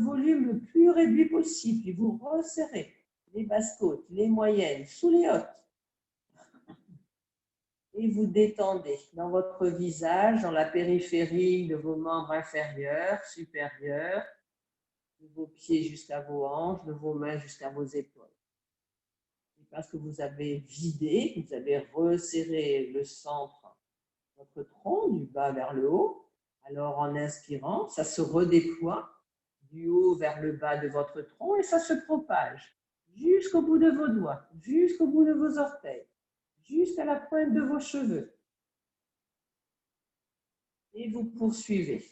volume le plus réduit possible. Et vous resserrez les basses côtes, les moyennes, sous les hautes. Et vous détendez dans votre visage, dans la périphérie de vos membres inférieurs, supérieurs, de vos pieds jusqu'à vos hanches, de vos mains jusqu'à vos épaules. Et parce que vous avez vidé, vous avez resserré le centre de votre tronc, du bas vers le haut. Alors en inspirant, ça se redéploie du haut vers le bas de votre tronc et ça se propage jusqu'au bout de vos doigts, jusqu'au bout de vos orteils, jusqu'à la pointe de vos cheveux. Et vous poursuivez.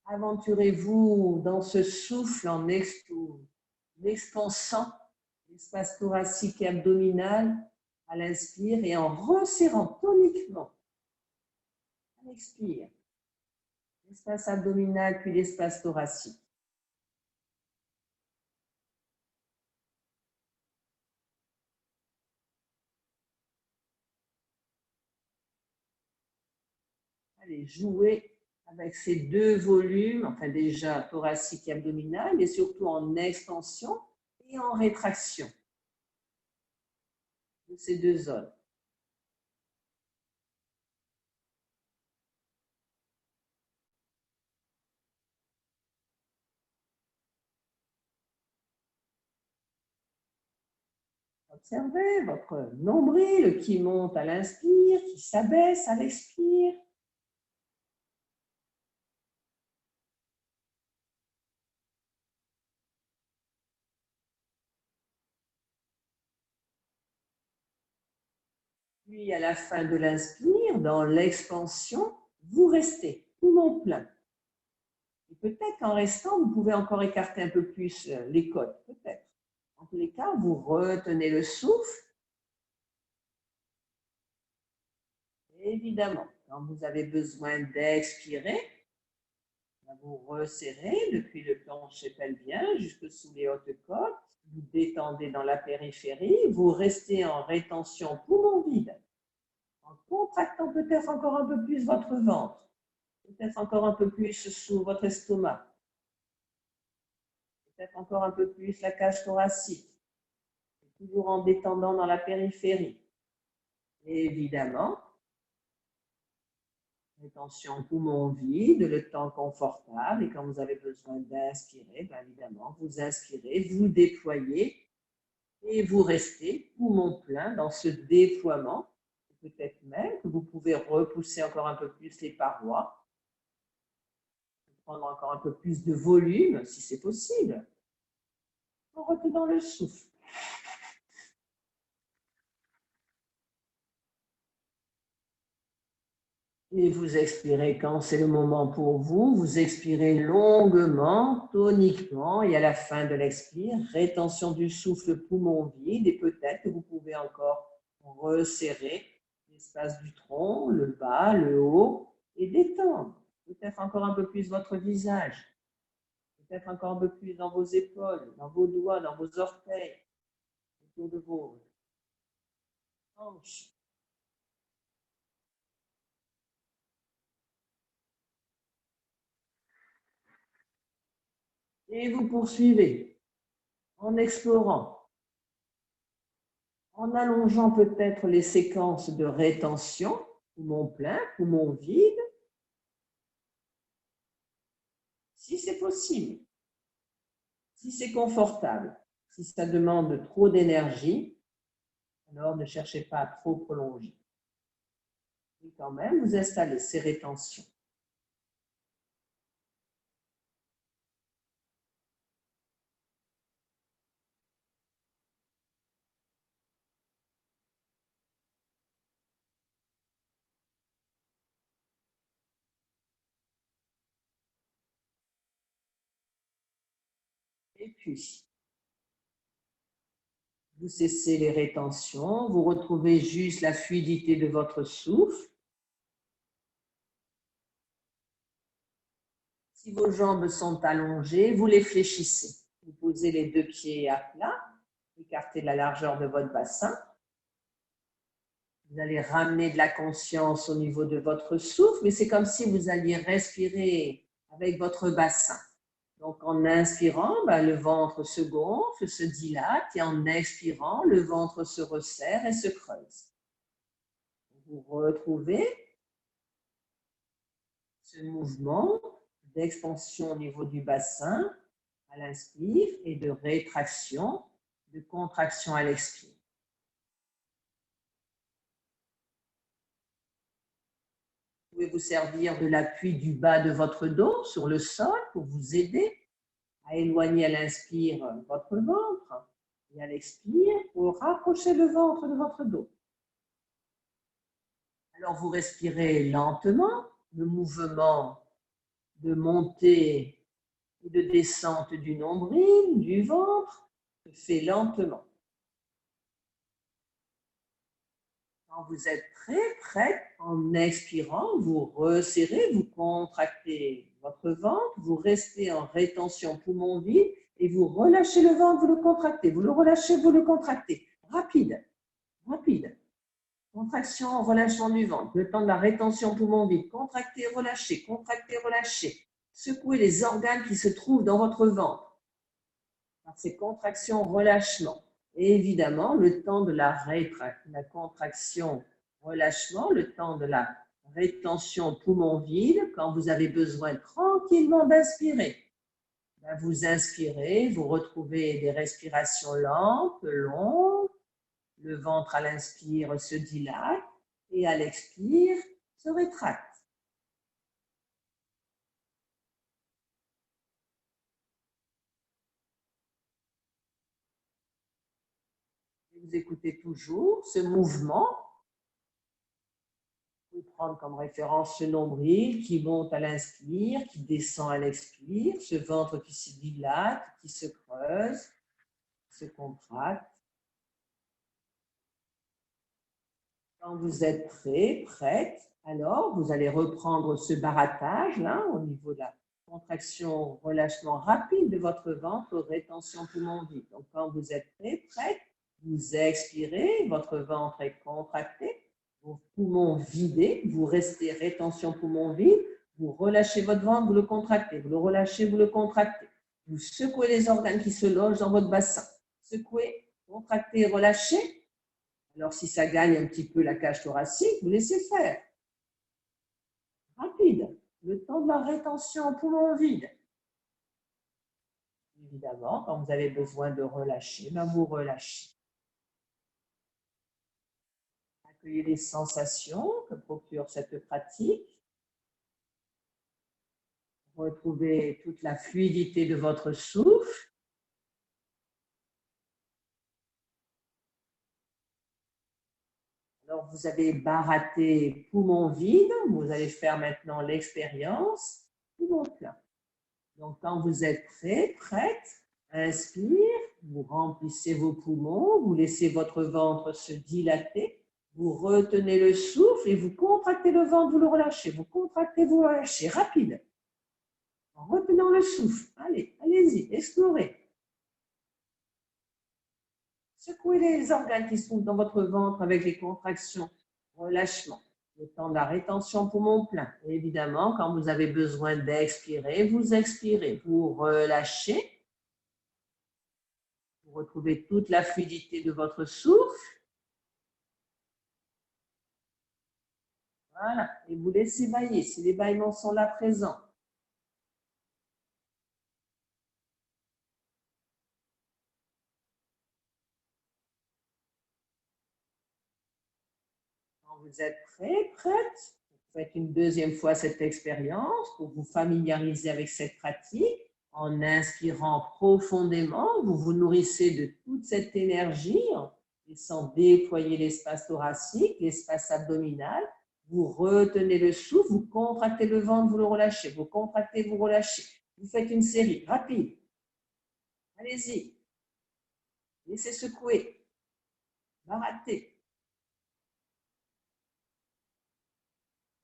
Aventurez-vous dans ce souffle en expansant l'espace thoracique et abdominal à l'inspire et en resserrant toniquement à l'expire l'espace abdominal puis l'espace thoracique. Allez, jouez avec ces deux volumes, enfin déjà thoracique et abdominal, et surtout en extension et en rétraction de ces deux zones. Observez votre nombril qui monte à l'inspire, qui s'abaisse à l'expire. Puis à la fin de l'inspire, dans l'expansion, vous restez poumon plein. Et peut-être qu'en restant, vous pouvez encore écarter un peu plus les côtes, peut-être. En tous les cas, vous retenez le souffle. Évidemment, quand vous avez besoin d'expirer, vous resserrez depuis le plancher pelvien jusque sous les hautes côtes. Vous détendez dans la périphérie. Vous restez en rétention poumon vide, en contractant peut-être encore un peu plus votre ventre, peut-être encore un peu plus sous votre estomac, peut-être encore un peu plus la cage thoracique, toujours en détendant dans la périphérie. Et évidemment, rétention poumon vide, le temps confortable, et quand vous avez besoin d'inspirer, bien évidemment, vous inspirez, vous déployez, et vous restez poumon plein dans ce déploiement. Peut-être même que vous pouvez repousser encore un peu plus les parois, prendre encore un peu plus de volume, si c'est possible, en retenant le souffle. Et vous expirez quand c'est le moment pour vous. Vous expirez longuement, toniquement, et à la fin de l'expire, rétention du souffle poumon vide, et peut-être que vous pouvez encore resserrer l'espace du tronc, le bas, le haut, et détendre. Peut-être encore un peu plus votre visage, peut-être encore un peu plus dans vos épaules, dans vos doigts, dans vos orteils, autour de vos hanches. Et vous poursuivez en explorant, en allongeant peut-être les séquences de rétention, poumon plein, poumon vide, si c'est possible, si c'est confortable. Si ça demande trop d'énergie, alors ne cherchez pas à trop prolonger. Et quand même, vous installez ces rétentions. Et puis, vous cessez les rétentions, vous retrouvez juste la fluidité de votre souffle. Si vos jambes sont allongées, vous les fléchissez. Vous posez les deux pieds à plat, écartez la largeur de votre bassin. Vous allez ramener de la conscience au niveau de votre souffle, mais c'est comme si vous alliez respirer avec votre bassin. Donc, en inspirant, le ventre se gonfle, se dilate, et en expirant, le ventre se resserre et se creuse. Vous retrouvez ce mouvement d'expansion au niveau du bassin à l'inspire et de rétraction, de contraction à l'expire. Vous pouvez vous servir de l'appui du bas de votre dos sur le sol pour vous aider à éloigner à l'inspire votre ventre et à l'expire pour rapprocher le ventre de votre dos. Alors vous respirez lentement, le mouvement de montée et de descente du nombril, du ventre, se fait lentement. Quand vous êtes prête, en expirant, vous resserrez, vous contractez votre ventre, vous restez en rétention poumon vide et vous relâchez le ventre, vous le contractez, vous le relâchez, vous le contractez. Rapide, rapide. Contraction, relâchement du ventre, le temps de la rétention poumon vide, contractez, relâchez, secouez les organes qui se trouvent dans votre ventre par ces contractions, relâchement. Et évidemment, le temps de la contraction, relâchement, le temps de la rétention poumon vide, quand vous avez besoin tranquillement d'inspirer. Vous inspirez, vous retrouvez des respirations lentes, longues, le ventre à l'inspire se dilate et à l'expire se rétracte. Vous écoutez toujours ce mouvement. Vous pouvez prendre comme référence ce nombril qui monte à l'inspire, qui descend à l'expire, ce ventre qui se dilate, qui se creuse, se contracte. Quand vous êtes prête, alors vous allez reprendre ce barattage là au niveau de la contraction, relâchement rapide de votre ventre, rétention poumon vide. Donc quand vous êtes prête, vous expirez, votre ventre est contracté, vos poumons vidés, vous restez rétention poumon vide, vous relâchez votre ventre, vous le contractez, vous le relâchez, vous le contractez. Vous secouez les organes qui se logent dans votre bassin. Secouez, contractez, relâchez. Alors, si ça gagne un petit peu la cage thoracique, vous laissez faire. Rapide, le temps de la rétention en poumon vide. Évidemment, quand vous avez besoin de relâcher, vous relâchez. Accueillez les sensations que procure cette pratique. Retrouvez toute la fluidité de votre souffle. Alors, vous avez baratté poumon vide. Vous allez faire maintenant l'expérience poumon plein. Donc, quand vous êtes prête, inspire, vous remplissez vos poumons, vous laissez votre ventre se dilater, vous retenez le souffle et vous contractez le ventre, vous le relâchez, vous contractez, vous relâchez, rapide. En retenant le souffle, allez-y, explorez. Secouez les organes qui sont dans votre ventre avec les contractions, relâchement. Le temps de la rétention poumon plein. Et évidemment, quand vous avez besoin d'expirer, vous expirez, vous relâchez. Vous retrouvez toute la fluidité de votre souffle. Voilà, et vous laissez bailler si les bâillements sont là présents. Quand vous êtes prête, vous faites une deuxième fois cette expérience pour vous familiariser avec cette pratique. En inspirant profondément, vous vous nourrissez de toute cette énergie, en laissant déployer l'espace thoracique, l'espace abdominal. Vous retenez le souffle, vous contractez le ventre, vous le relâchez. Vous contractez, vous relâchez. Vous faites une série rapide. Allez-y. Laissez secouer. Baratez.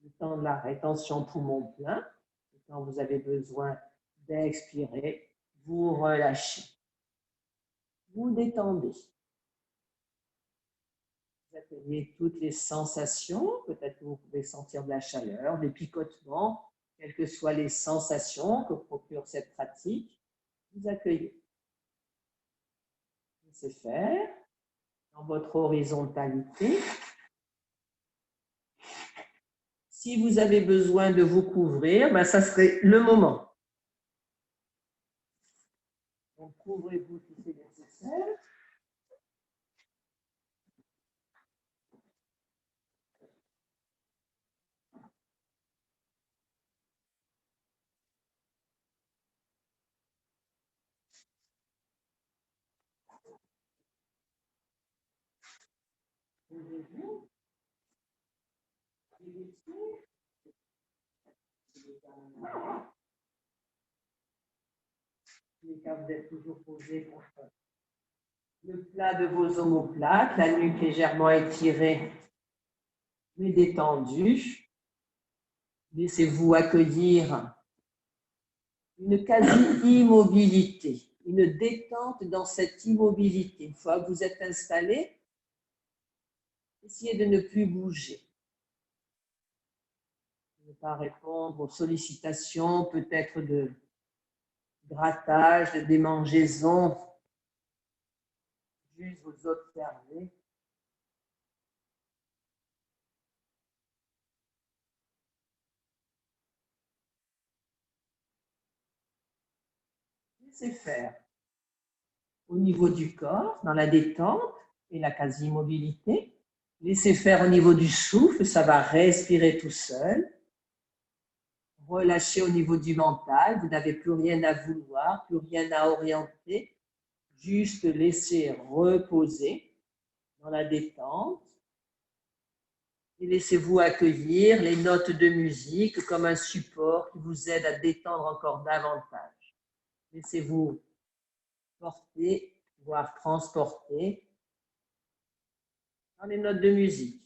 Le temps de la rétention poumon plein. Et quand vous avez besoin d'expirer, vous relâchez. Vous détendez. Vous accueillez toutes les sensations. Peut-être que vous pouvez sentir de la chaleur, des picotements, quelles que soient les sensations que procure cette pratique, vous accueillez. Laissez faire dans votre horizontalité. Si vous avez besoin de vous couvrir, ben ça serait le moment. Donc, couvrez-vous si c'est nécessaire. Couvrez-vous. Les cas, vous êtes toujours posé contre le plat de vos omoplates, la nuque légèrement étirée, mais détendue. Laissez-vous accueillir une quasi-immobilité, une détente dans cette immobilité. Une fois que vous êtes installé, essayez de ne plus bouger. Ne pas répondre aux sollicitations, peut-être de grattage, de démangeaison. Juste vous observer. Laissez faire. Au niveau du corps, dans la détente et la quasi-immobilité. Laissez faire au niveau du souffle, ça va respirer tout seul. Relâchez au niveau du mental, vous n'avez plus rien à vouloir, plus rien à orienter, juste laissez reposer dans la détente et laissez-vous accueillir les notes de musique comme un support qui vous aide à détendre encore davantage. Laissez-vous porter, voire transporter dans les notes de musique.